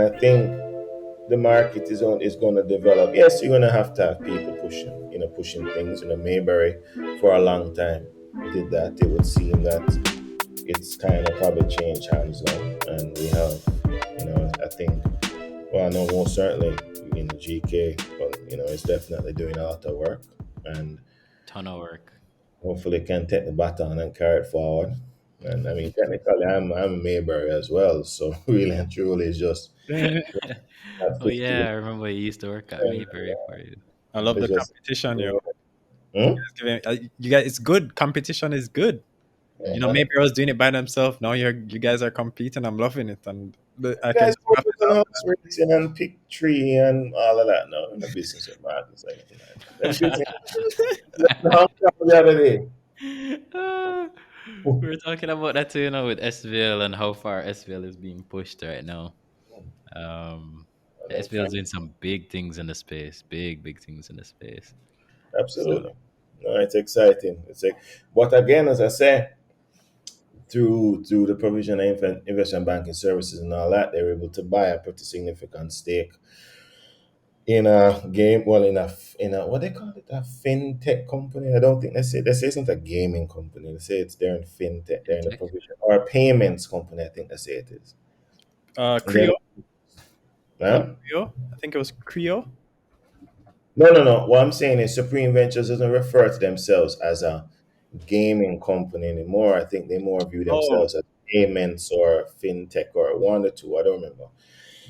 I think the market is going to develop. Yes, you're going to have people pushing, pushing things. Mayberry for a long time did that. It would seem that it's kind of probably changed hands now, and we have, I think, well, I know most certainly, GK, but it's definitely doing a lot of work, and Ton of work. hopefully can take the baton and carry it forward. And I mean, technically, I'm a Mayberry as well, so really and truly, it's just at Oh 50. yeah, I remember you used to work at Mayberry for you. I love It's the just, competition, yo. hmm? You guys, it's good. Competition is good. Yeah, man. Maybe I was doing it by themselves. Now you guys are competing. I'm loving it, and I can Guys just wrap focus it on up. horse racing and pick tree and all of that. No, in the business of madness or anything like that. Them business. The Hong Kong the other day. Ah, we were talking about that too, with SVL and how far SVL is being pushed right now. Um, And them SVL is frank- doing some big things in the space, big things in the space. So Absolutely. No, it's exciting. But again, as I say, through the provision of investment banking services and all that, they're able to buy a pretty significant stake in a game. Well, in a what they call it, a fintech company. I don't think they say it's not a gaming company. They say it's they're in fintech. They're in the Fintech. provision or a payments company. I think they say it is. And then, Creo, was it huh? Creo? I think it was Creo. No, no, no. What I'm saying is Supreme Ventures doesn't refer to themselves as a gaming company anymore. I think they more view Oh, themselves as payments or fintech or one or two. I don't remember.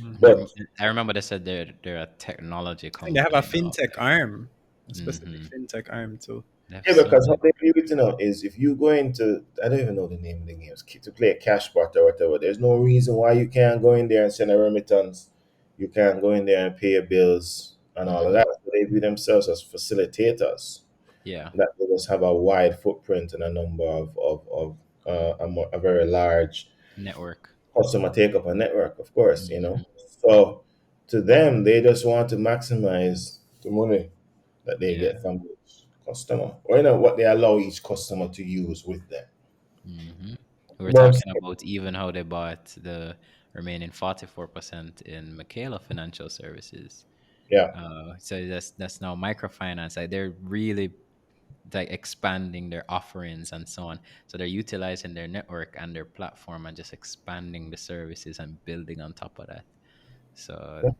mhm. But I remember they said they're a technology I think they have a company now. fintech arm, a specific Mm-hmm. fintech arm too. They have yeah, so because how many. they view it, is if you go into, I don't even know the name of the games, to play a cash pot or whatever, there's no reason why you can't go in there and send a remittance. You can't go in there and pay your bills and all of Mm-hmm. that. So they view themselves as facilitators, Yeah, that they just have a wide footprint and a number of a very large network. customer take up a network, of course, Mm-hmm. So to them, they just want to maximize the money that they Yeah. get from each customer, or what they allow each customer to use with them. Mm-hmm. We were But I'm talking saying, about even how they bought the remaining 44% in Michaela Financial Services. yeah, So that's now microfinance. Like they're really like expanding their offerings and so on. So they're utilizing their network and their platform and just expanding the services and building on top of that. So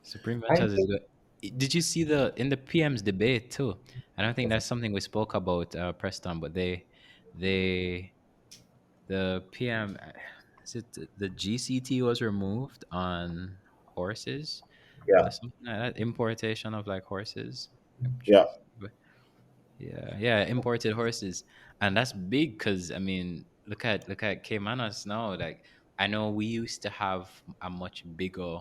Supreme I Ventures is think, good. Did you see the in the PM's debate too? I don't think that's something we spoke about, Preston, but they the PM, is it the GCT was removed on horses or yeah, something like that? Importation of like horses. yeah, Yeah, imported horses, and that's big because I mean, look at Caymanas now. Like I know we used to have a much bigger,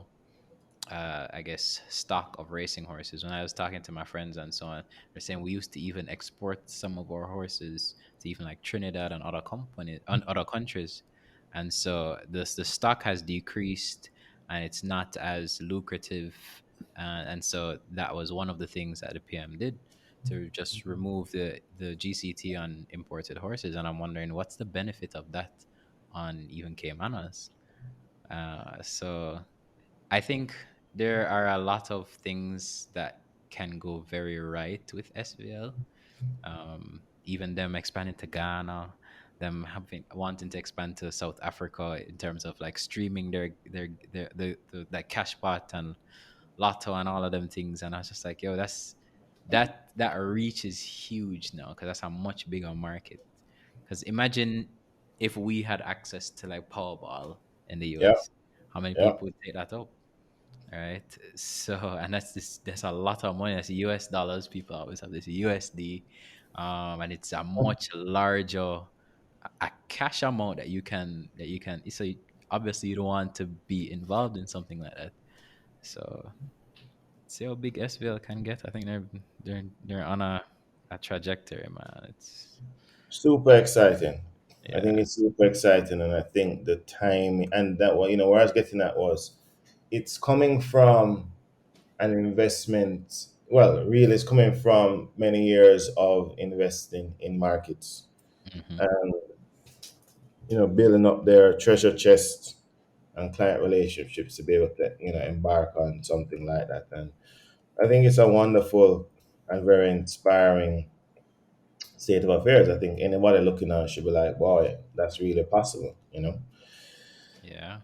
I guess, stock of racing horses. When I was talking to my friends and so on, they're saying we used to even export some of our horses to even like Trinidad and other countries, and so the stock has decreased and it's not as lucrative, and so that was one of the things that the PM did to just remove the GCT on imported horses, and I'm wondering what's the benefit of that on even Caymanas. So I think there are a lot of things that can go very right with SVL. Even them expanding to Ghana, them having wanting to expand to South Africa in terms of like streaming their that cash pot and lotto and all of them things. And I was just like, yo, that reach is huge now because that's a much bigger market. Because imagine if we had access to like Powerball in the yeah, US, how many yeah. people would take that up? Right. So, and that's a lot of money. That's US dollars. People always have this USD. And it's a much larger a cash amount that you can so obviously you don't want to be involved in something like that. So see how big SVL can get. I think they're on a trajectory, man. It's Super exciting. I think yeah. it's super exciting, and I think the time and that one, where I was getting at was, it's coming from an investment. Well, really, it's coming from many years of investing in markets Hmm. and building up their treasure chest and client relationships to be able to, embark on something like that. And I think it's a wonderful and very inspiring state of affairs. I think anybody looking at it should be like, wow, that's really possible, Yeah.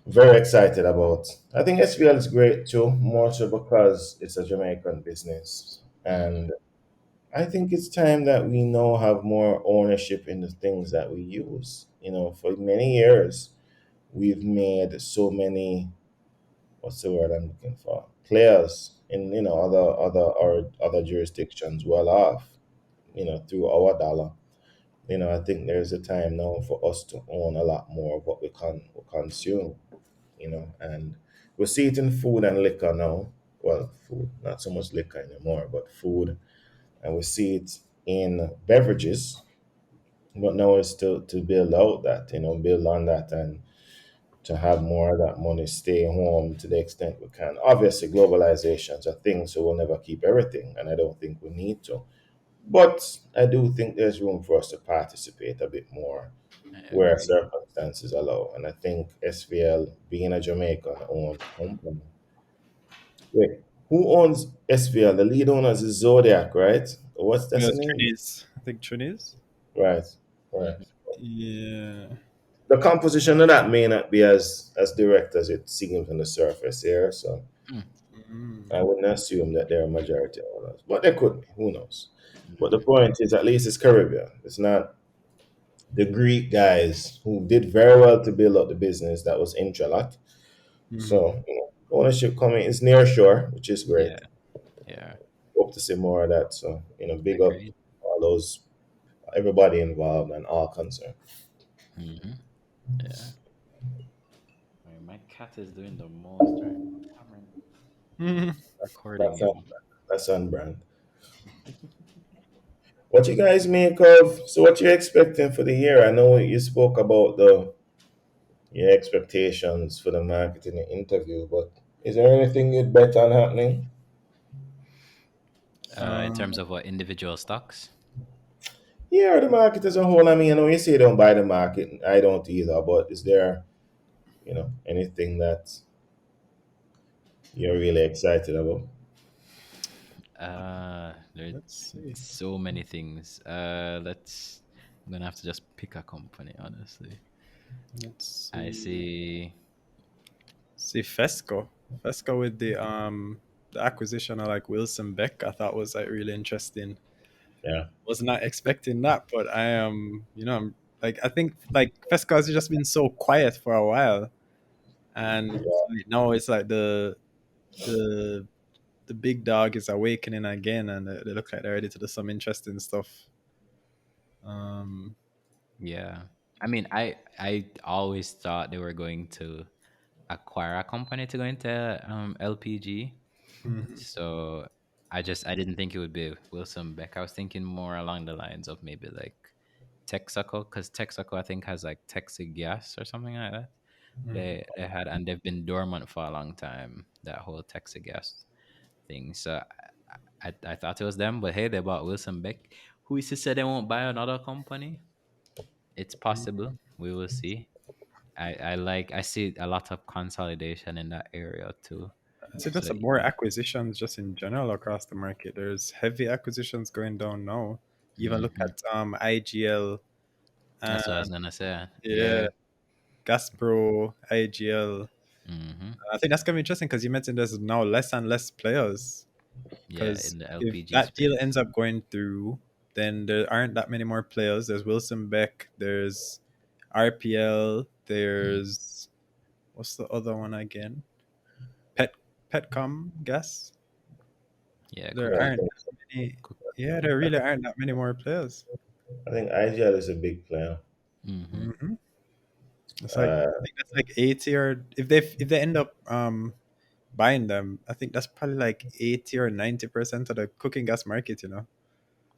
Very excited about. I think SPL is great too, more so because it's a Jamaican business. Hmm. And I think it's time that we now have more ownership in the things that we use. For many years, we've made so many, what's the word I'm looking for? Players in, other jurisdictions well off, through our dollar. I think there's a time now for us to own a lot more of what we consume, and we see it in food and liquor now. Well, food, not so much liquor anymore, but food, and we see it in beverages. But now it's to build out that, build on that, and to have more of that money stay home to the extent we can. Obviously, globalization's a thing, so we'll never keep everything, and I don't think we need to. But I do think there's room for us to participate a bit more I where agree. circumstances allow. And I think SVL, being a Jamaican owned company. Wait, who owns SVL? The lead owner is Zodiac, right? What's that's the Yes, name? Trinise. I think Trinise. Right, right. Hmm. Yeah. The composition of that may not be as direct as it seems on the surface here, so Mm. I wouldn't assume that they're a majority owners. But they could be, who knows? But the Hmm. point is, at least it's Caribbean. It's not the Greek guys who did very well to build up the business that was intralot. Mm. So, ownership coming is near shore, which is Yeah. great. Yeah. Hope to see more of that. So, big up Agreed. all those, everybody involved and all concerned. Hmm. Yeah. Wait, my cat is doing the most right now. Mm. Recording That's on, him. that's on brand. What you guys make of? So, what you expecting for the year? I know you spoke about the your expectations for the market in the interview, but is there anything you'd bet on happening? In terms Um, of what individual stocks? Yeah, the market as a whole. I mean, I know you say you don't buy the market. I don't either. But is there, anything that you're really excited about? There's let's see. so many things. Let's. I'm gonna have to just pick a company. Honestly, Let's I see. see. See Fesco. Fesco with the acquisition of like Wilson Beck, I thought was like really interesting. Yeah. Was not expecting that, but I am, I'm like I think like Fesco has just been so quiet for a while, and like, now it's like the the big dog is awakening again, and they look like they're ready to do some interesting stuff. Um, Yeah, I mean, I always thought they were going to acquire a company to go into LPG. mhm, So I didn't think it would be Wilson Beck. I was thinking more along the lines of maybe like Texaco, because Texaco I think has like Texas Gas or something like that. mhm. They had, and they've been dormant for a long time. That whole Texas Gas thing. So I thought it was them, but hey, they bought Wilson Beck. Who is to say they won't buy another company? It's possible. We will see. I see a lot of consolidation in that area too. I see So just more acquisitions just in general across the market. There's heavy acquisitions going down now. Even look mhm. at IGL That's what I was and gonna say. yeah, Yeah. Gaspro, IGL. Hmm. I think that's gonna be interesting because you mentioned there's now less and less players. Yeah, Because in the if LPG that deal space. ends up going through, then there aren't that many more players. There's Wilson Beck. There's RPL. Mm. There's what's the other one again? Pet Petcom, guess. Yeah, There Yeah, cookie. aren't that many. Cook. Yeah, there really aren't that many more players. I think IGL is a big player. Hmm. Hmm. It's like Uh, I think that's like 80, or if they end up buying them, I think that's probably like 80 or 90% of the cooking gas market.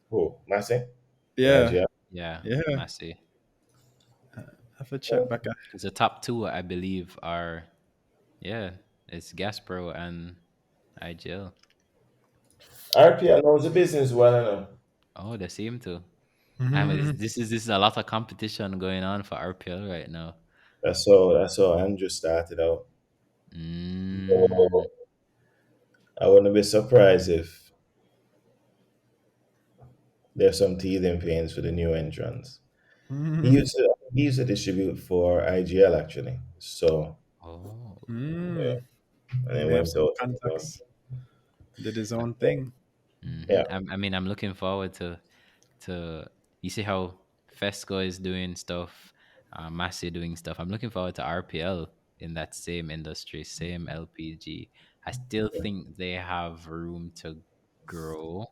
who? Massey? In Yeah, IGL? Yeah, yeah. I see. I have to check back. Because the top two, I believe, are yeah, it's Gaspro and IGL. RPL knows the business well enough. Oh, they seem to. I mean, Mhm. this is a lot of competition going on for RPL right now. That's how Andrew started out. Mm. So I wouldn't be surprised if there's some teething pains for the new entrants. Mm. He used to distribute for IGL actually. So Oh. Mm. yeah, and He it may have went some out on his own. contacts. Did his own thing. Hmm. Yeah, I mean, I'm looking forward to you see how Fesco is doing stuff, Massey doing stuff. I'm looking forward to RPL in that same industry, same LPG. I still think they have room to grow.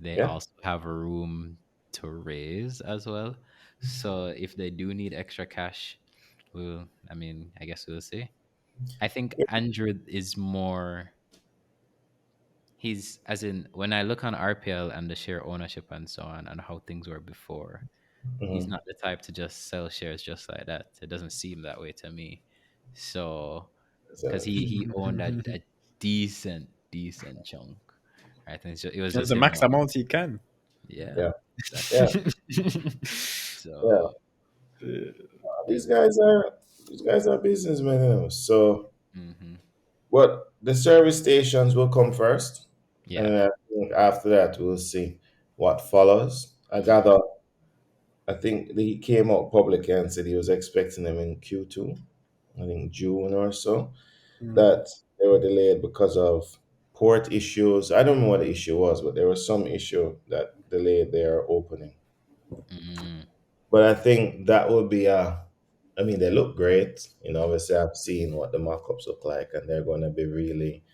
They yeah. also have room to raise as well. So if they do need extra cash, well, I mean, I guess we'll see. I think Andrew is more. He's as in when I look on RPL and the share ownership and so on and how things were before, he's Hmm. not the type to just sell shares just like that. It doesn't seem that way to me. So, because So he owned a decent chunk, right? And so it was That's just the him. max amount he can. Yeah, yeah, exactly. yeah, yeah. So, These big. guys are these guys are businessmen, you know. So, Hmm. but the service stations will come first, and Yeah. then I think after that we'll see what follows. I think he came out publicly and said he was expecting them in Q2, I think June or so. Mm. That they were delayed because of port issues. I don't know what the issue was, but there was some issue that delayed their opening. Mm, But I think that would be I mean, they look great. You know, obviously I've seen what the mock-ups look like, and they're going to be really,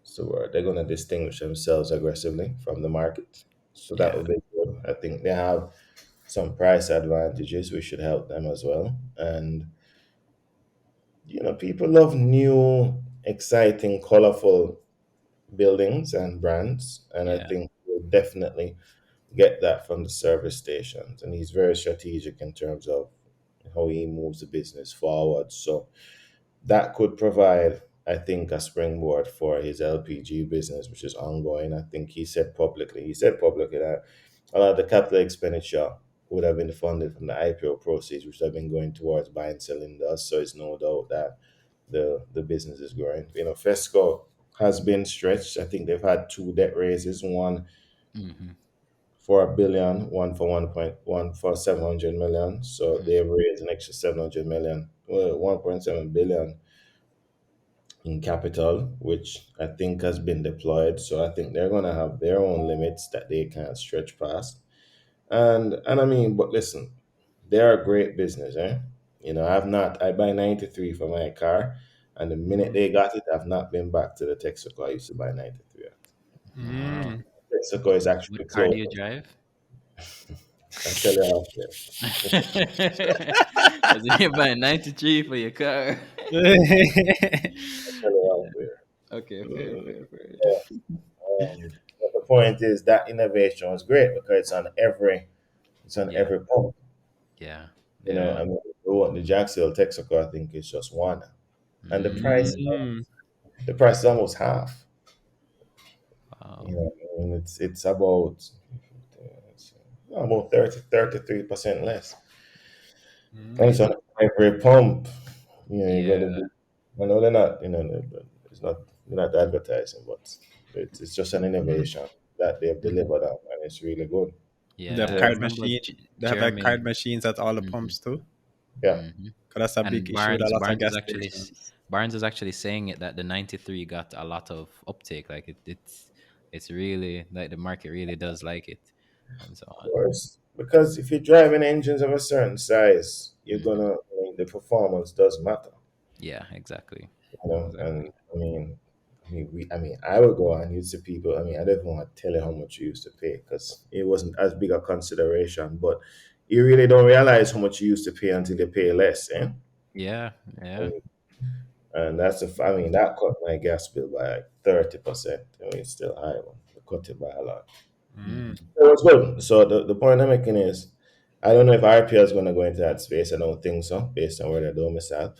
so they're going to distinguish themselves aggressively from the market. So that yeah. would be good. I think they have some price advantages. We should help them as well. And people love new, exciting, colorful buildings and brands, and I Yeah. think we'll definitely get that from the service stations. And he's very strategic in terms of how he moves the business forward. So that could provide, I think, a springboard for his LPG business, which is ongoing. I think he said publicly that a lot of the capital expenditure would have been funded from the IPO proceeds, which have been going towards buying cylinders. So it's no doubt that the business is growing. Fesco has been stretched. I think they've had two debt raises, one Hmm. for 1 billion, one for 1.1 for 700 million. So they've raised an extra 700 million, well, 1.7 billion in capital, which I think has been deployed. So I think they're gonna have their own limits that they can't stretch past. And I mean, but listen, they're a great business, eh? I buy 93 for my car, and the minute Mm. they got it, I've not been back to the Texaco I used to buy 93 at. Oh. Mm. Texaco is actually What car do close. you drive? I'll tell you after. As if you buy 93 for your car. I'll tell you after. Okay, fair, fair, fair. But the point is that innovation was great because it's on Yeah, every pump. yeah, I yeah. mean, the Jacksonville Texaco, I think, is just one, and the price Mm, Mm. the price is almost half. wow. I mean, it's about 33% less, and it's Mm. on every pump. You're going to Yeah. be. I know they're not. It's not. They're not advertising, but it's just an Mm. innovation that they've Hmm. delivered on, and it's really good. They have Yeah, I Yeah, card remember machine. They have like card Jeremy. machines at all the Hmm. pumps too. yeah. Hmm. 'Cause that's a big And issue with a lot of Barnes is gas actually stations. Barnes is actually saying it that the 93 got a lot of uptake. Like it's really like the market really does like it, and so Of on. course, because if you're driving engines of a certain size, Hmm. the performance does matter. Yeah, exactly, And exactly. I would go and you'd see people. I mean, I don't even want to tell you how much you used to pay because it wasn't as big a consideration. But you really don't realize how much you used to pay until you pay less, eh? Yeah, yeah. And I mean, that cut my gas bill by like 30%. I mean, it's still high, but it cut it by a lot. Mm. Hmm. So it's good. So the point I'm making is, I don't know if RPL is going to go into that space. I don't think so, based on where they're domiciled.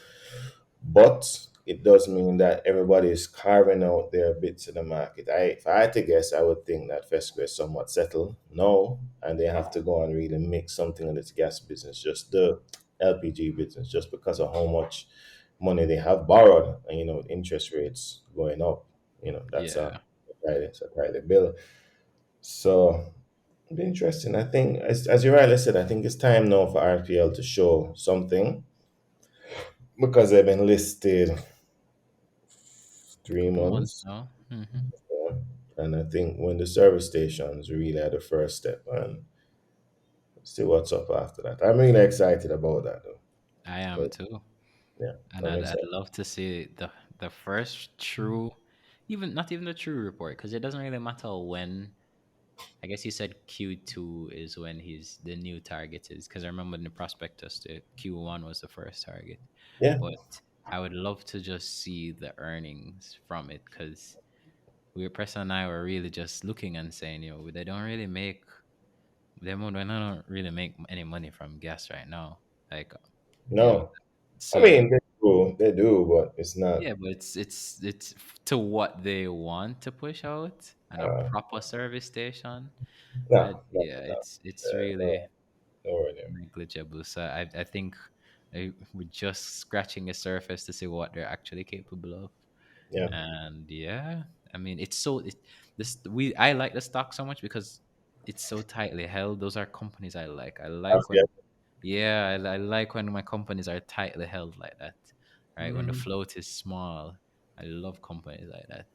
But it does mean that everybody is carving out their bits in the market. If I had to guess, I would think that Fesco is somewhat settled. No, and they have to go and really make something of this gas business. Just LPG business just because of how much money they have borrowed, and interest rates going up. That's Yeah. a bill. So it'll be interesting. I think, as you rightly said, I think it's time now for RPL to show something because they've been listed 3 Couple months months. now. Yeah. And I think when the service stations really are the first step, and see what's up after that. I'm really excited about that, though. I am But too. yeah, And I'm I'd excited. love to see the first true, even not even the true report, because it doesn't really matter when. I guess you said Q2 is when he's the new target is, because I remember in the prospectus the Q1 was the first target. Yeah, But I would love to just see the earnings from it, because Preston and I were really just looking and saying, they don't really make they don't really make any money from gas right now. Like, you know, no. I so mean, they do, but it's not. yeah, but it's to what they want to push out and a Uh, proper service station. no, no, Yeah, no, it's no, really no, worry there. negligible. So I think we're just scratching the surface to see what they're actually capable of. Yeah, And yeah, I mean, it's so this we I like the stock so much because it's so tightly held. Those are companies I like. I like yeah. when yeah, I like when my companies are tightly held like that. Right, when the Mm. float is small, I love companies like that.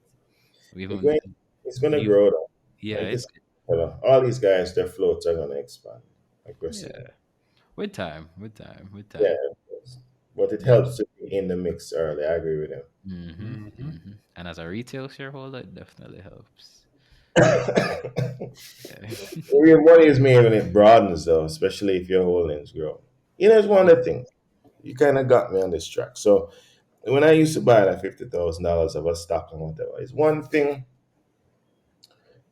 It's Even going, it's going to we grow, though. yeah, Like it's it's, all these guys, their floats are going to expand aggressively. yeah, with time. Yeah, of course. But it Yeah. helps to be in the mix early. I agree with Mhm. And as a retail shareholder, it definitely helps. him. Yeah. Real money is made when it broadens, though, especially if your holdings grow. It's one of the things. You kind of got me on this track. So when I used to buy like $50,000 of a stock and whatever, it's one thing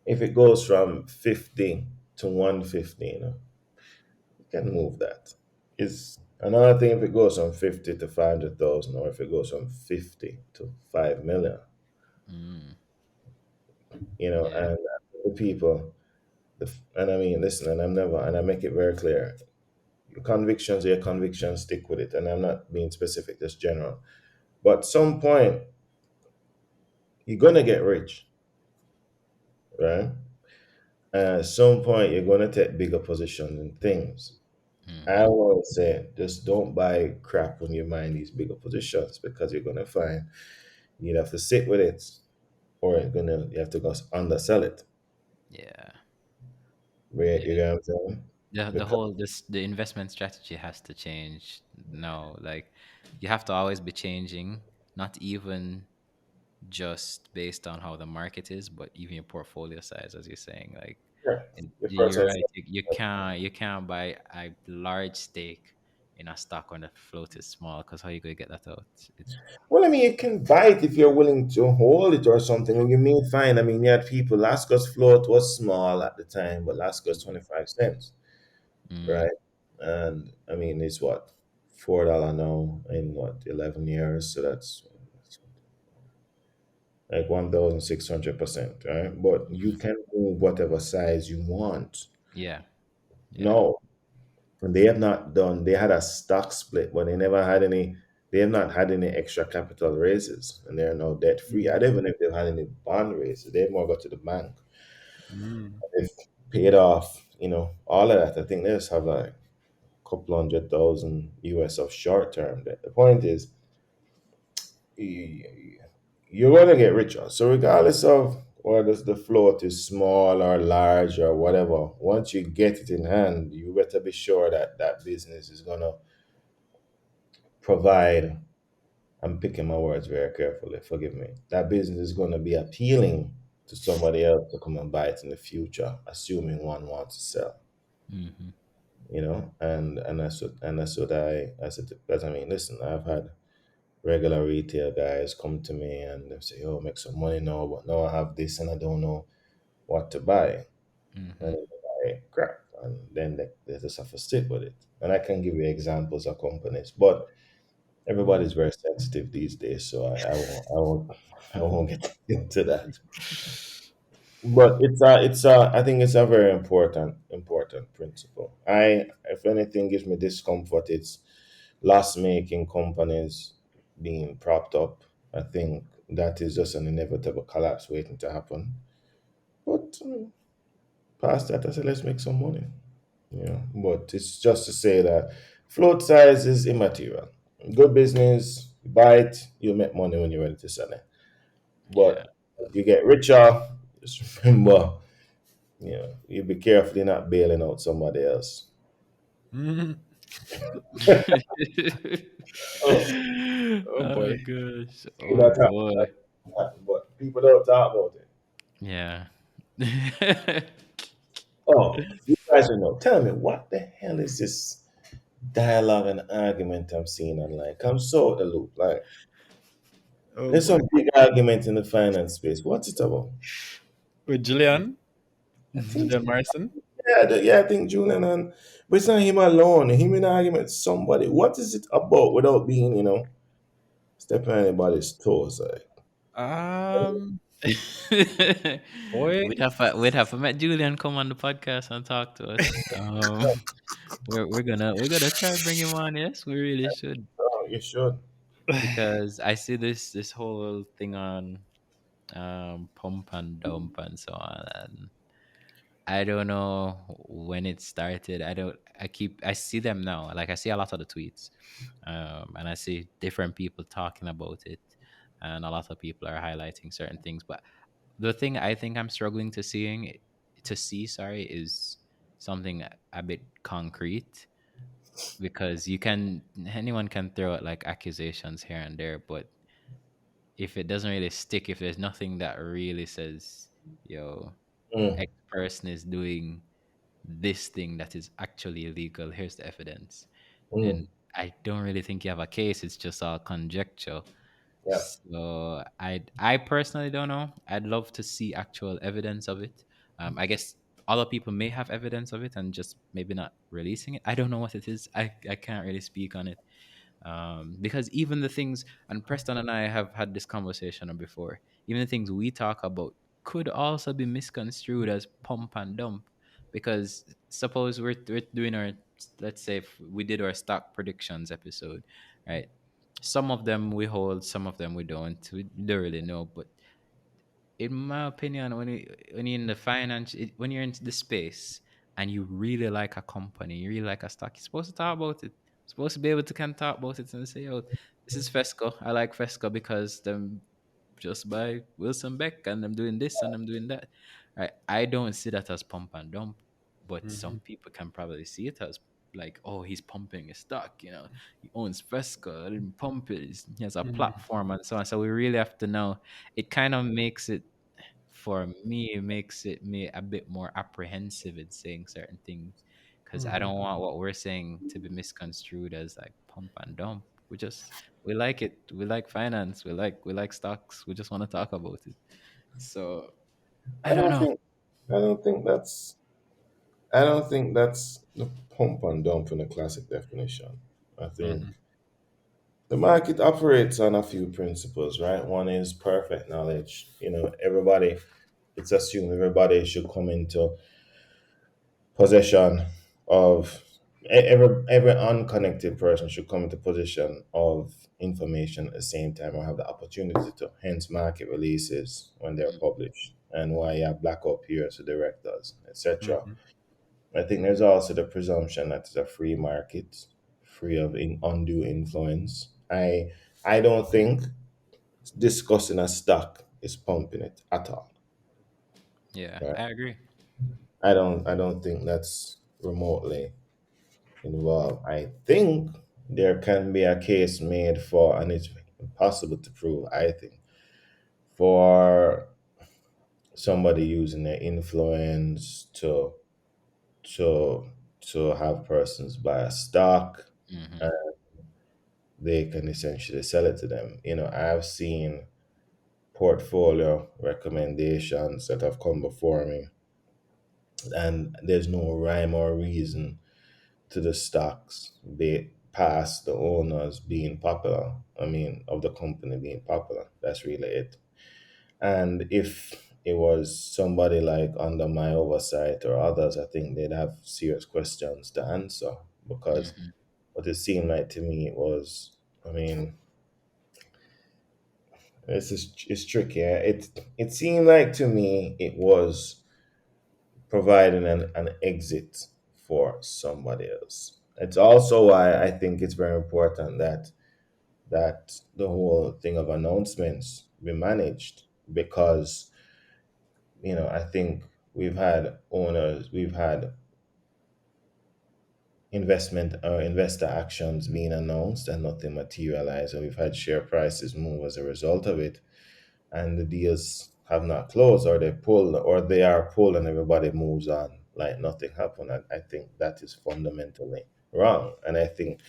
if it goes from 50 to 150, you can move that. It's another thing if it goes from 50 to 500,000, or if it goes from 50 to 5 million, Mm, yeah. and the people, and I mean, listen, and and I make it very clear. Your convictions are your convictions, stick with it. And I'm not being specific, just general. But at some point, you're gonna get rich, right? And at some point, you're gonna take bigger positions in things. I Mm-hmm. want to say, just don't buy crap when you mind these bigger positions because you're gonna find you have to sit with it, or you have to go undersell it. Yeah. Right? Yeah. You know what I'm saying? The Because whole the investment strategy has to change. No, like you have to always be changing, not even just based on how the market is, but even your portfolio size, as you're saying. Like yeah, your you're personal. right. You can't buy a large stake in a stock when the float is small, because how you gonna get that out? Well, I mean, you can buy it if you're willing to hold it or something, and you may find. I mean, you had people. Lasco's float was small at the time, but Lasco's 25 cents, Mm, right? And I mean, it's what $4 now in what 11 years, so that's like 1,600%, right? But you mhm. can move whatever size you want. Yeah, yeah. No, and they have not done. They had a stock split, but they never had any. They have not had any extra capital raises, and they're now debt free. I don't even know if they've had any bond raises. They've more got to the bank. Mm. They've paid off, all of that. I think they just have like a couple 100,000 US of short term debt. The point is, y- you're going to get richer. So regardless of whether the float is small or large or whatever, once you get it in hand, you better be sure that that business is going to provide. I'm picking my words very carefully, forgive me. That business is going to be appealing to somebody else to come and buy it in the future, assuming one wants to sell. Hmm. And that's what I said. Because I mean, listen, I've had regular retail guys come to me and they say, "Oh, make some money now, but now I have this and I don't know what to buy." And Hmm. they buy crap, and then they just have to stick with it. And I can give you examples of companies, but everybody's very sensitive these days, so I won't get into that. But I think it's a very important principle. If anything gives me discomfort, loss making companies being propped up. I think that is just an inevitable collapse waiting to happen. But past that, I said, let's make some money. But it's just to say that float size is immaterial. Good business, you buy it, you make money when you're ready to sell it. Yeah. But if you get richer, just remember, you be careful you're not bailing out somebody else. Mhm. Oh, Oh Oh boy. gosh. you Oh know, talk boy. about that, but people don't talk about it. Yeah. Oh, you guys don't know. Tell me, what the hell is this dialogue and argument I'm seeing online? Come so out the loop. Like, Oh there's boy. some big argument in the finance space. What's it about? With Julian, I think, Julian Morrison. yeah, I think Julian and, but it's not him alone. Him in an argument with somebody. What is it about without being, stepping on anybody's toes? Like, Um, boy. we'd have to met Julian come on the podcast and talk to us. We're gonna try bring him on. Yes, we really should, oh, you should. because I see this whole thing on pump and dump and so on, and I don't know when it started. I see them now. Like, I see a lot of the tweets, and I see different people talking about it, and a lot of people are highlighting certain things. But the thing I think I'm struggling to see, sorry, is something a bit concrete, because anyone can throw out like accusations here and there, but if it doesn't really stick, if there's nothing that really says, yo, Mm, X person is doing this thing that is actually illegal, here's the evidence, mm, then I don't really think you have a case. It's just all conjecture. yeah. So I personally don't know. I'd love to see actual evidence of it. I guess other people may have evidence of it and just maybe not releasing it. I don't know what it is. I can't really speak on it, because even the things, and Preston and I have had this conversation before, even the things we talk about could also be misconstrued as pump and dump. Because suppose we're doing our, let's say if we did our stock predictions episode, right? Some of them we hold, some of them we don't really know. But in my opinion, when you're in the when you're in the space and you really like a company, you really like a stock, you're supposed to talk about it. You're supposed to be able to can talk about it and say, "Oh, this is Fesco. I like Fesco because them just by Wilson Beck, and I'm doing this and I'm doing that." Right? I don't see that as pump and dump, but Mhm. some people can probably see it as like, "Oh, he's pumping his stock. He owns Fesco. Let him pump it. He has a Mhm. platform and so on." So we really have to know. It kind of makes it, for me, it makes it me a bit more apprehensive in saying certain things, because I Mhm. don't want what we're saying to be misconstrued as like pump and dump. We like it. We like finance. We like stocks. We just want to talk about it. So I I don't don't know. think, I don't think that's, I don't think that's the pump and dump in the classic definition. I think Mhm. the market operates on a few principles, right? One is perfect knowledge. Everybody, it's assumed everybody should come into possession of, every unconnected person should come into possession of information at the same time or have the opportunity to, hence market releases when they're published, and why you have blackout periods for directors, etc. Mhm. I think there's also the presumption that it's a free market, free of undue influence. I don't think discussing a stock is pumping it at all. Yeah, Right? I agree. I don't think that's remotely involved. I think there can be a case made for, and it's impossible to prove, I think, for somebody using their influence to to have persons buy a stock. Hmm. They can essentially sell it to them. I've seen portfolio recommendations that have come before me, and there's no rhyme or reason to the stocks be past the owners being popular. I mean, of the company being popular. That's really it. And if it was somebody like under my oversight or others, I think they'd have serious questions to answer, because Hmm. But it seemed like to me it was. I mean, it's tricky. It seemed like to me it was providing an exit for somebody else. It's also why I think it's very important that the whole thing of announcements be managed, because I think we've had investment or investor actions being announced and nothing materialized, and we've had share prices move as a result of it, and the deals have not closed, or they are pulled, and everybody moves on like nothing happened. I think that is fundamentally wrong, and I think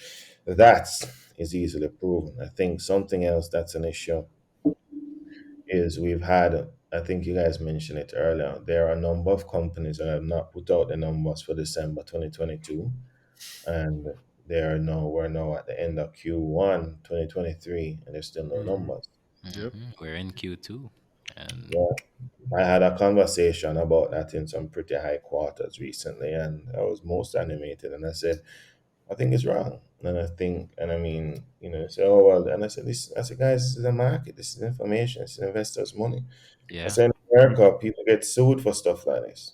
that is easily proven. I think something else that's an issue is we've had, I think you guys mentioned it earlier, there are a number of companies that have not put out the numbers for December 2022, and we're now at the end of Q1 2023, and there's still no Mm-hmm. numbers. Yep. We're in Q2, and Yeah. I had a conversation about that in some pretty high quarters recently, and I was most animated. And I said, I think it's wrong. And I think, and I mean, they say, oh, well, and I said, guys, this is a market, this is information, this is investors' money. I yeah. said, in America, people get sued for stuff like this.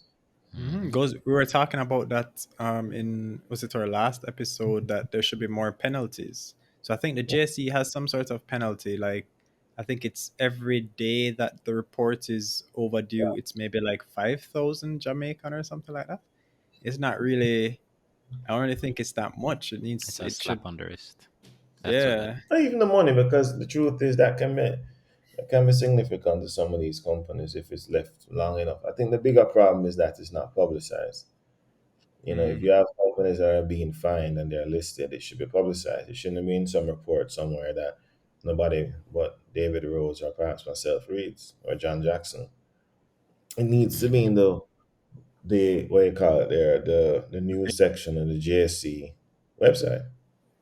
Mm-hmm. Hmm. Goes. We were talking about that in, was it our last episode, that there should be more penalties. So I think the JSE has some sort of penalty. Like, I think it's every day that the report is overdue. It's maybe like 5,000 Jamaican or something like that. It's not really. I don't really think it's that much. It needs. It's a It should. slap on the wrist. That's what that Yeah. Not even the money, because the truth is that can be significant to some of these companies if it's left long enough. I think the bigger problem is that it's not publicized. If Mm-hmm. you have companies that are being fined and they're listed, it should be publicized. It shouldn't be in some report somewhere that nobody but David Rose or perhaps myself reads, or John Jackson. It needs to be is. in the what do you call it there, the news section of the JSC website,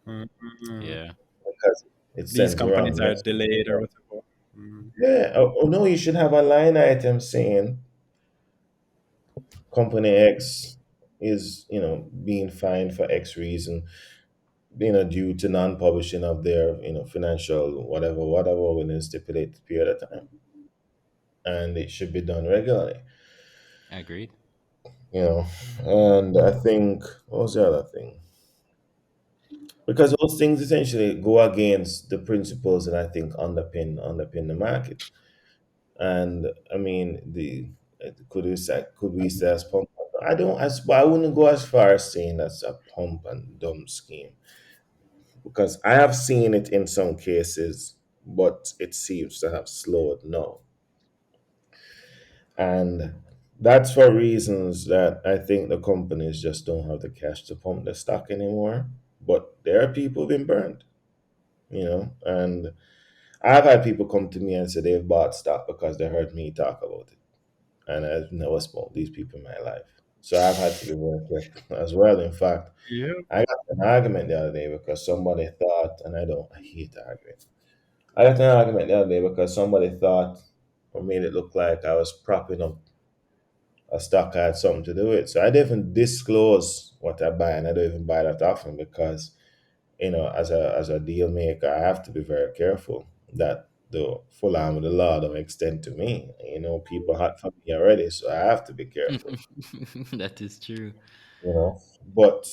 Mm-hmm. Yeah. because it These sends the wrong companies are message. delayed or whatever. Mm-hmm. Yeah. Oh, no, you should have a line item saying company X is, being fined for X reason, due to non-publishing of their, financial whatever within a stipulated period of time, and it should be done regularly. Agreed. You know, and I think what was the other thing? Because those things essentially go against the principles that I think underpin the market. And I mean, could we say as pump? I wouldn't go as far as saying that's a pump and dump scheme, because I have seen it in some cases, but it seems to have slowed now. And that's for reasons that I think the companies just don't have the cash to pump the stock anymore. But there are people being burned, and I've had people come to me and say they've bought stock because they heard me talk about it. And I've never spoke to these people in my life. So I've had to be very careful as well. In fact, Yeah. I got in an argument the other day because somebody thought, and I hate arguing. I got in an argument the other day because somebody thought or made it look like I was propping up a stock I had something to do with. So I didn't disclose what I buy, and I don't even buy that often because, as a deal maker, I have to be very careful that the full arm of the law don't extend to me. People hot for me already, so I have to be careful. That is true. But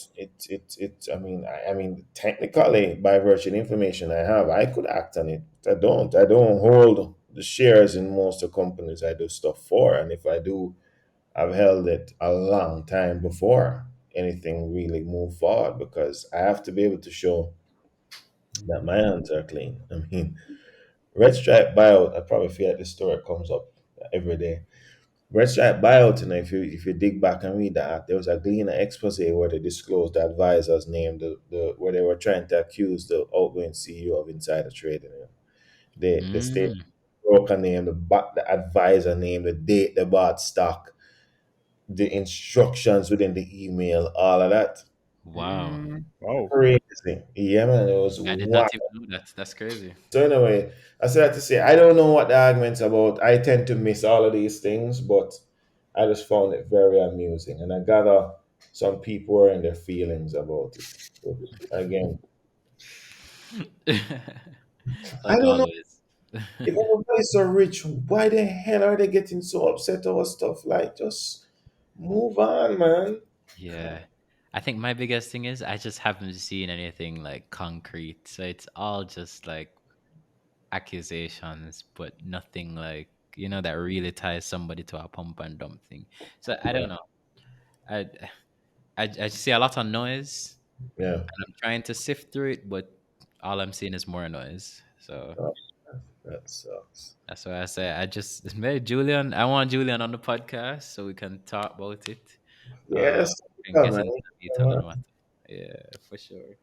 I mean, technically, by virtue of the information I have, I could act on it. I don't hold the shares in most of the companies I do stuff for, and if I do, I've held it a long time before anything really move forward, because I have to be able to show that my hands are clean. I mean, Red Stripe buyout, I probably feel like this story comes up every day. Red Stripe buyout, and if you dig back and read that, there was a Gleaner expose where they disclosed the advisor's name, where they were trying to accuse the outgoing CEO of insider trading. The state Mm, broker name, the advisor name, the date they bought stock, the instructions within the email, all of that. wow. Mm, wow. Crazy. Yeah, man, it was I did wild. not even know that. That's crazy. So anyway, I said that to say I don't know what the argument's about. I tend to miss all of these things, but I just found it very amusing, and I gather. Some people are in their feelings about it. But again, I Like don't know. always. If everybody's so rich, why the hell are they getting so upset over stuff? Like, just move on, man. Yeah. I think my biggest thing is I just haven't seen anything like concrete. So it's all just like accusations, but nothing like, that really ties somebody to a pump and dump thing. So I Yeah, don't know. I I see a lot of noise yeah. and I'm trying to sift through it, but all I'm seeing is more noise. So Oh, that sucks. that's why I say I just maybe Julian. I want Julian on the podcast so we can talk about it. Uh, Yes, and come get on. into the detail on what. Yeah, for sure.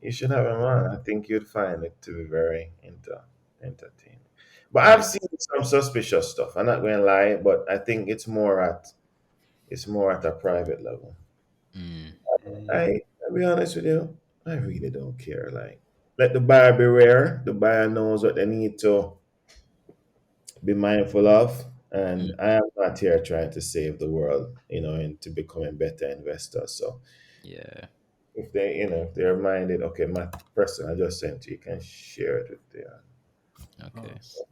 You should have him on. I think you'd find it to be very entertaining. But I've Yeah. seen some suspicious stuff. I'm not going to lie, but I think it's more at a private level. Mm, Mm. I'll be honest with you. I really don't care. Like, let the buyer beware. The buyer knows what they need to be mindful of. mm, And I am not here trying to save the world, and to becoming better investors. So yeah. if if they're minded, okay, my person I just sent you, you can share it with them. Okay. Nice.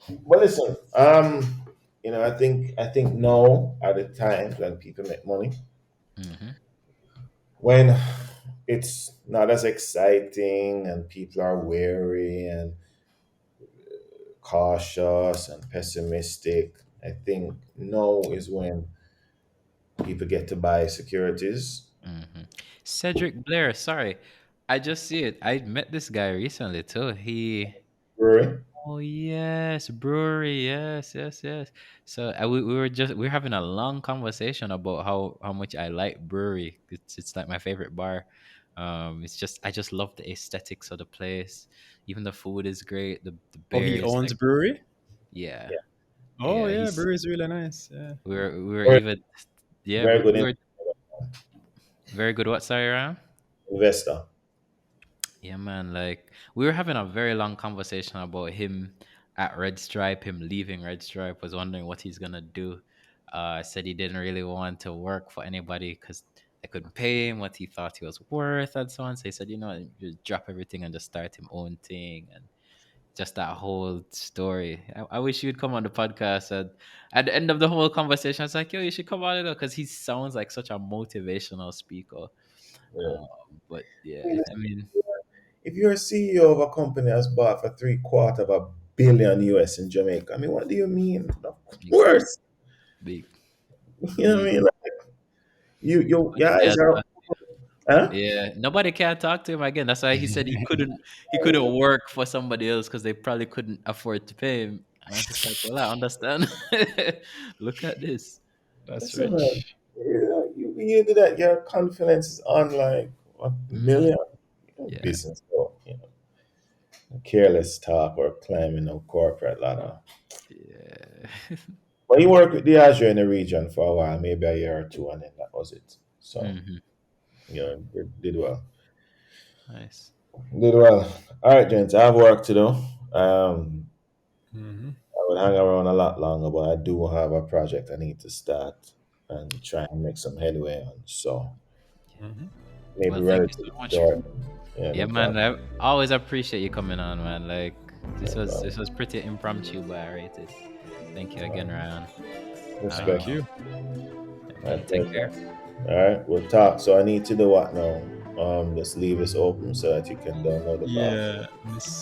But listen, I think now are the times when people make money. Mm-hmm. When it's not as exciting and people are wary and cautious and pessimistic. I think now is when people get to buy securities. Mm-hmm. Cedric Blair. Sorry, I just see it. I met this guy recently too. Brewery. Oh yes, brewery. Yes, yes, yes. So we were having a long conversation about how much I like brewery. It's like my favorite bar. It's just I just love the aesthetics of the place. Even the food is great. The Oh, he beer is owns like brewery. yeah, Yeah, Oh yeah. yeah, He's brewery is really nice. Yeah. we were very, even yeah very good we were very good. What sorry, Ram? investor. Yeah, man. Like we were having a very long conversation about him at Red Stripe, him leaving Red Stripe, was wondering what he's gonna do. Said he didn't really want to work for anybody because they couldn't pay him what he thought he was worth and so on. So he said, just drop everything and just start him own thing and just that whole story. I wish you'd come on the podcast. And at the end of the whole conversation, I was like, yo, you should come on it because he sounds like such a motivational speaker. Yeah. But yeah, Hey, I mean, if you're a CEO of a company that's bought for 3/4 of a billion US in Jamaica, I mean, what do you mean? Of big, course. big. You know what I Big. mean? Like, you Nobody guys can are, talk. huh? Yeah, nobody can talk to him again. That's why he said he couldn't work for somebody else because they probably couldn't afford to pay him. And I was just like, well, I understand. Look at this. That's Listen, man, rich. you do that. Your confidence is on like a Mm, million. yeah, Business, so, careless talk or climbing a corporate ladder. yeah. But you work with the Azure in the region for a while, maybe a year or two, and then that was it. So, Hmm. you did well. Nice. Did well. All right, gents, I have work to do. Hmm. I would hang around a lot longer, but I do have a project I need to start and try and make some headway on. So, Hmm. maybe Well, thank you so relatively much. short. Yeah, Yeah, no man. problem. I always appreciate you coming on, man. Like this No was problem. this was pretty impromptu, but I rate it. Thank you again, Ryan. Thank Respect. Um, you. yeah, My man. Take pleasure. care. All right, we'll talk. So I need to do what now? Just leave this open so that you can download the file. Yeah, Miss